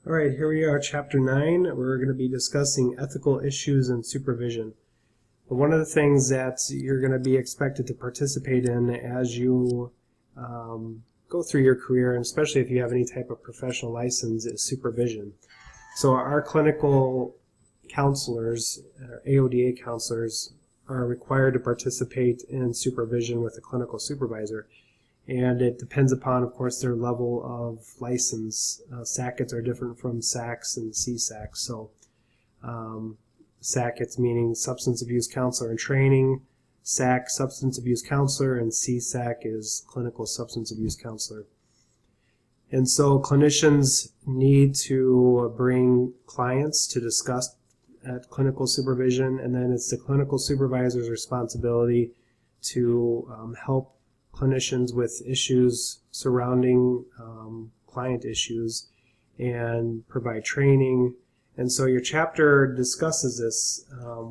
All right, here we are, Chapter 9. We're going to be discussing ethical issues and supervision. One of the things that you're going to be expected to participate in as you go through your career, and especially if you have any type of professional license, is supervision. So our clinical counselors, AODA counselors, are required to participate in supervision with a clinical supervisor. And it depends upon, of course, their level of license. SACITs are different from SACs and CSACs. So SACITs meaning Substance Abuse Counselor in Training, SAC, Substance Abuse Counselor, and CSAC is Clinical Substance Abuse Counselor. And so clinicians need to bring clients to discuss at clinical supervision, and then it's the clinical supervisor's responsibility to help clinicians with issues surrounding client issues and provide training. And so your chapter discusses this,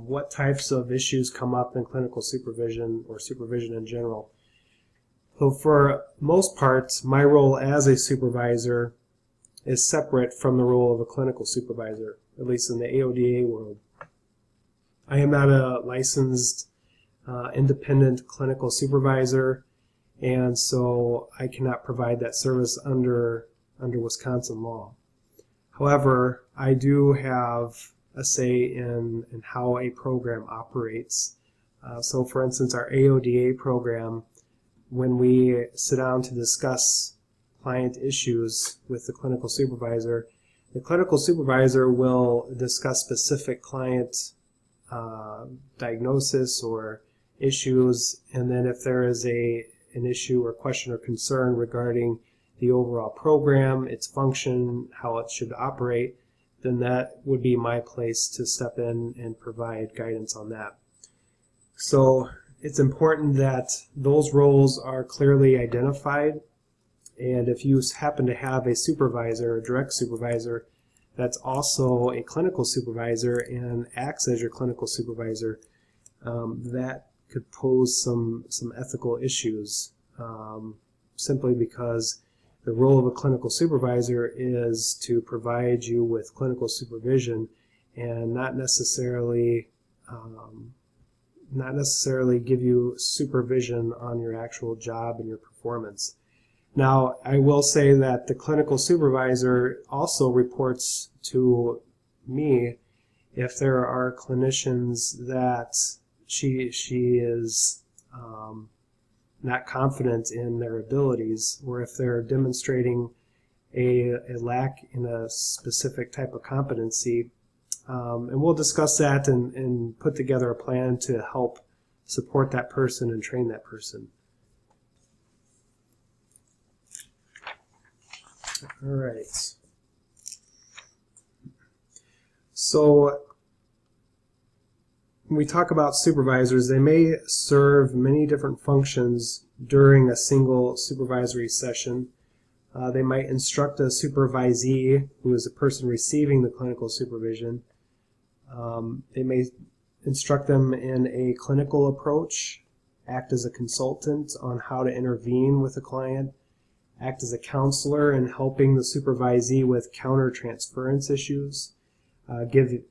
what types of issues come up in clinical supervision or supervision in general. So for most part, my role as a supervisor is separate from the role of a clinical supervisor, at least in the AODA world. I am not a licensed independent clinical supervisor, and so I cannot provide that service under Wisconsin law. However, I do have a say in how a program operates. So for instance, our AODA program, when we sit down to discuss client issues with the clinical supervisor will discuss specific client diagnosis or issues, and then if there is an issue or question or concern regarding the overall program, its function, how it should operate, then that would be my place to step in and provide guidance on that. So it's important that those roles are clearly identified, and if you happen to have a supervisor, a direct supervisor, that's also a clinical supervisor and acts as your clinical supervisor, that could pose some ethical issues, simply because the role of a clinical supervisor is to provide you with clinical supervision and not necessarily give you supervision on your actual job and your performance. Now, I will say that the clinical supervisor also reports to me if there are clinicians that she is not confident in their abilities, or if they're demonstrating a lack in a specific type of competency. And we'll discuss that and put together a plan to help support that person and train that person. All right. So when we talk about supervisors, they may serve many different functions during a single supervisory session. They might instruct a supervisee, who is the person receiving the clinical supervision. They may instruct them in a clinical approach, act as a consultant on how to intervene with a client, act as a counselor in helping the supervisee with counter-transference issues, give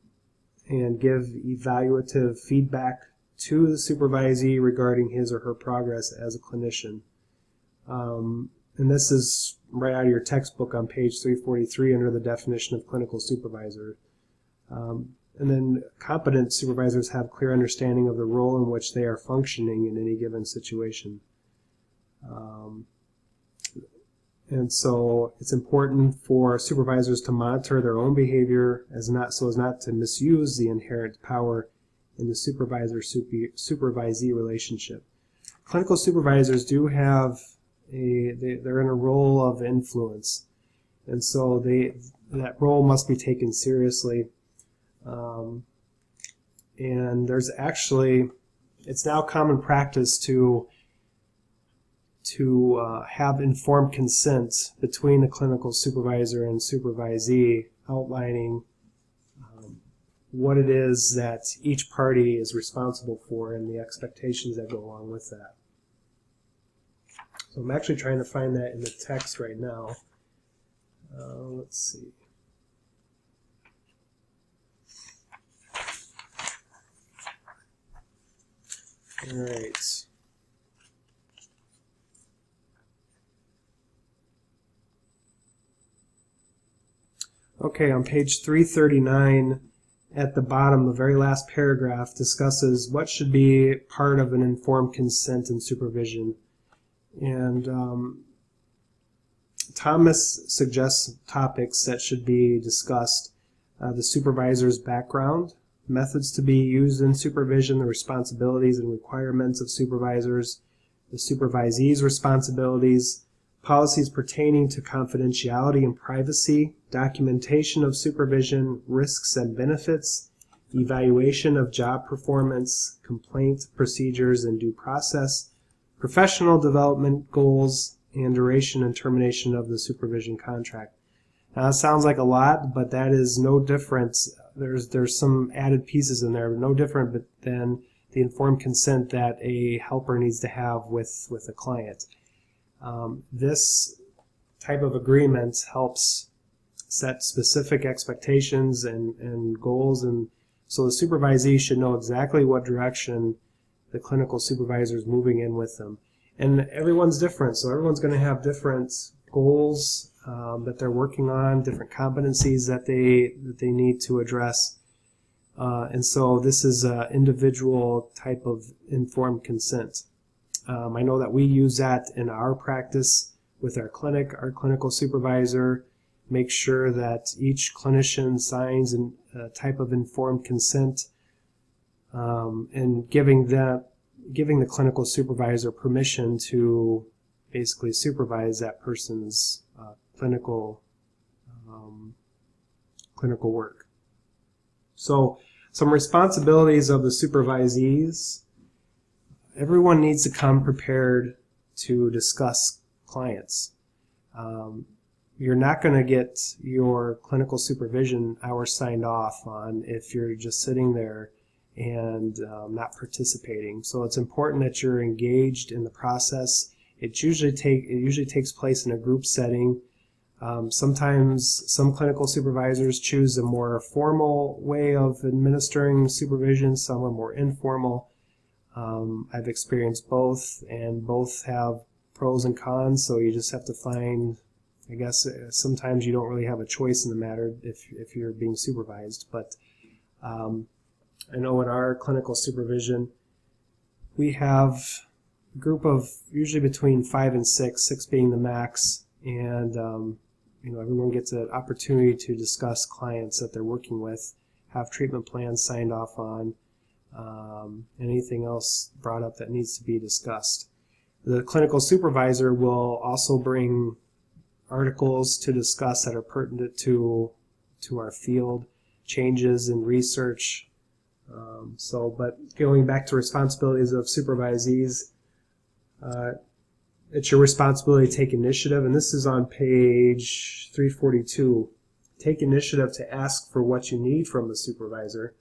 evaluative feedback to the supervisee regarding his or her progress as a clinician. And this is right out of your textbook on page 343 under the definition of clinical supervisor. And then competent supervisors have clear understanding of the role in which they are functioning in any given situation. And so it's important for supervisors to monitor their own behavior so as not to misuse the inherent power in the supervisor-supervisee relationship. Clinical supervisors do have they're in a role of influence, and so that role must be taken seriously. And there's actually, it's now common practice to have informed consent between the clinical supervisor and supervisee, outlining what it is that each party is responsible for and the expectations that go along with that. So I'm actually trying to find that in the text right now. Let's see. All right. Okay, on page 339, at the bottom, the very last paragraph discusses what should be part of an informed consent and supervision. And Thomas suggests topics that should be discussed. The supervisor's background, methods to be used in supervision, the responsibilities and requirements of supervisors, the supervisee's responsibilities, policies pertaining to confidentiality and privacy, documentation of supervision, risks and benefits, evaluation of job performance, complaint procedures and due process, professional development goals, and duration and termination of the supervision contract. Now, it sounds like a lot, but that is no different. There's some added pieces in there, but no different than the informed consent that a helper needs to have with a client. This type of agreement helps set specific expectations and goals, and so the supervisee should know exactly what direction the clinical supervisor is moving in with them. And everyone's different, so everyone's going to have different goals that they're working on, different competencies that they need to address. And so this is an individual type of informed consent. I know that we use that in our practice with our clinic. Our clinical supervisor makes sure that each clinician signs a type of informed consent, and giving the clinical supervisor permission to basically supervise that person's clinical work. So some responsibilities of the supervisees. Everyone needs to come prepared to discuss clients. You're not going to get your clinical supervision hours signed off on if you're just sitting there and not participating. So it's important that you're engaged in the process. It usually takes place in a group setting. Sometimes some clinical supervisors choose a more formal way of administering supervision. Some are more informal. I've experienced both, and both have pros and cons, so you just have to find, I guess sometimes you don't really have a choice in the matter if you're being supervised. But I know in our clinical supervision, we have a group of usually between 5 and 6 being the max, and everyone gets an opportunity to discuss clients that they're working with, have treatment plans signed off on, anything else brought up that needs to be discussed. The clinical supervisor will also bring articles to discuss that are pertinent to our field, changes in research. But going back to responsibilities of supervisees, it's your responsibility to take initiative, and this is on page 342. Take initiative to ask for what you need from the supervisor.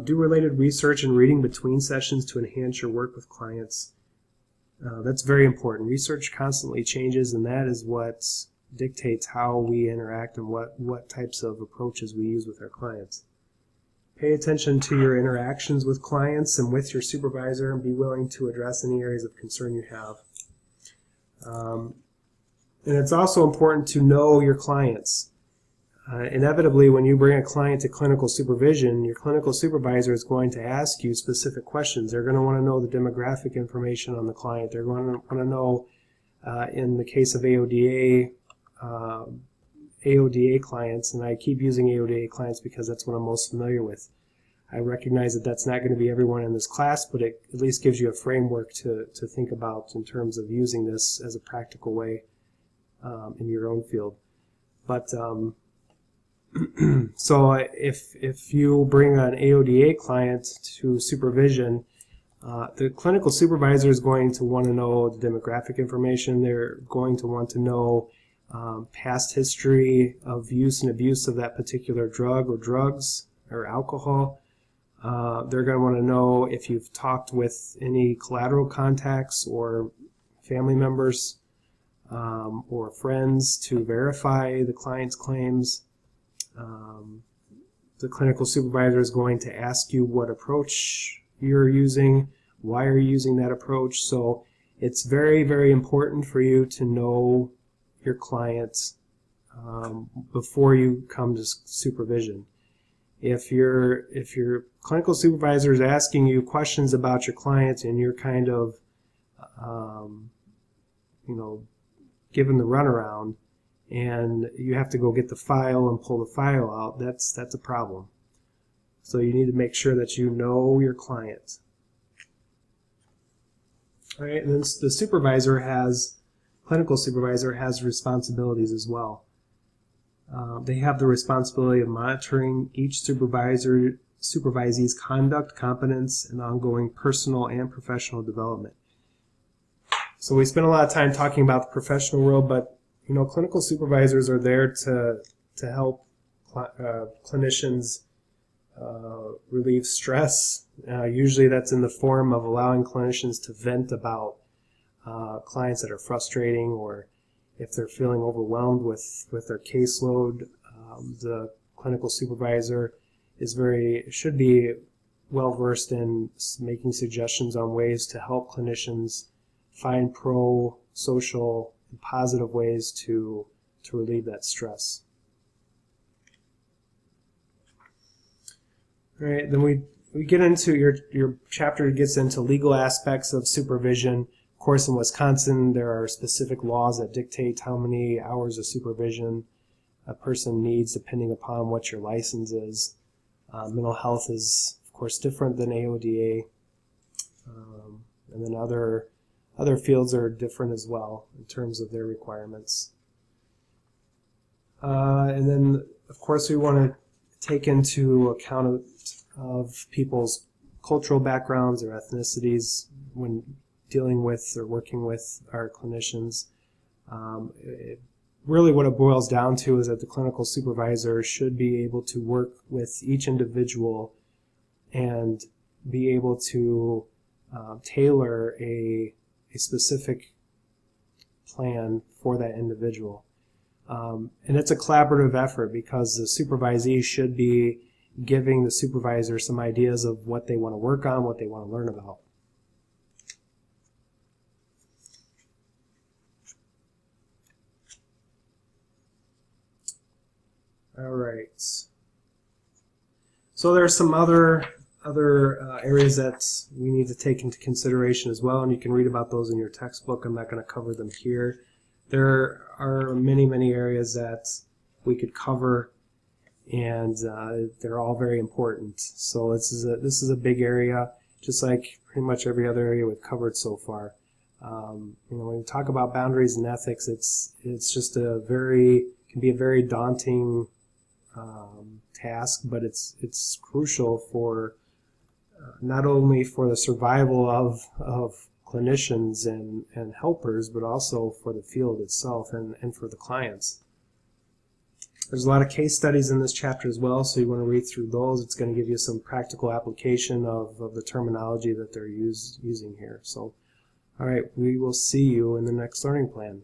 Do related research and reading between sessions to enhance your work with clients. That's very important. Research constantly changes, and that is what dictates how we interact and what types of approaches we use with our clients. Pay attention to your interactions with clients and with your supervisor, and be willing to address any areas of concern you have. And it's also important to know your clients. Inevitably, when you bring a client to clinical supervision, your clinical supervisor is going to ask you specific questions. They're going to want to know the demographic information on the client. They're going to want to know, in the case of AODA clients, and I keep using AODA clients because that's what I'm most familiar with. I recognize that that's not going to be everyone in this class, but it at least gives you a framework to think about in terms of using this as a practical way in your own field. But so if you bring an AODA client to supervision, the clinical supervisor is going to want to know the demographic information. They're going to want to know past history of use and abuse of that particular drug or drugs or alcohol. They're going to want to know if you've talked with any collateral contacts or family members or friends to verify the client's claims. The clinical supervisor is going to ask you what approach you're using, Why are you using that approach? So it's very, very important for you to know your clients before you come to supervision. If your clinical supervisor is asking you questions about your client and you're kind of given the runaround and you have to go get the file and pull the file out, that's a problem. So you need to make sure that you know your client. All right, and then the clinical supervisor has responsibilities as well. They have the responsibility of monitoring each supervisee's conduct, competence, and ongoing personal and professional development. So we spent a lot of time talking about the professional world, but clinical supervisors are there to help clinicians relieve stress. Usually that's in the form of allowing clinicians to vent about clients that are frustrating, or if they're feeling overwhelmed with their caseload. The clinical supervisor should be well versed in making suggestions on ways to help clinicians find pro-social and positive ways to relieve that stress. All right, then we get into your chapter gets into legal aspects of supervision. Of course, in Wisconsin, there are specific laws that dictate how many hours of supervision a person needs depending upon what your license is. Mental health is, of course, different than AODA, and then other fields are different as well in terms of their requirements. And then, of course, we want to take into account of people's cultural backgrounds or ethnicities when dealing with or working with our clinicians. Really what it boils down to is that the clinical supervisor should be able to work with each individual and be able to tailor a specific plan for that individual. And it's a collaborative effort because the supervisee should be giving the supervisor some ideas of what they want to work on, what they want to learn about. All right. So there are some other areas that we need to take into consideration as well, and you can read about those in your textbook. I'm not going to cover them here. There are many, many areas that we could cover, and they're all very important. So this is a big area, just like pretty much every other area we've covered so far. When we talk about boundaries and ethics, it's just can be a very daunting task, but it's crucial for not only for the survival of clinicians and helpers, but also for the field itself and for the clients. There's a lot of case studies in this chapter as well, so you want to read through those. It's going to give you some practical application of the terminology that they're using here. So, all right, we will see you in the next learning plan.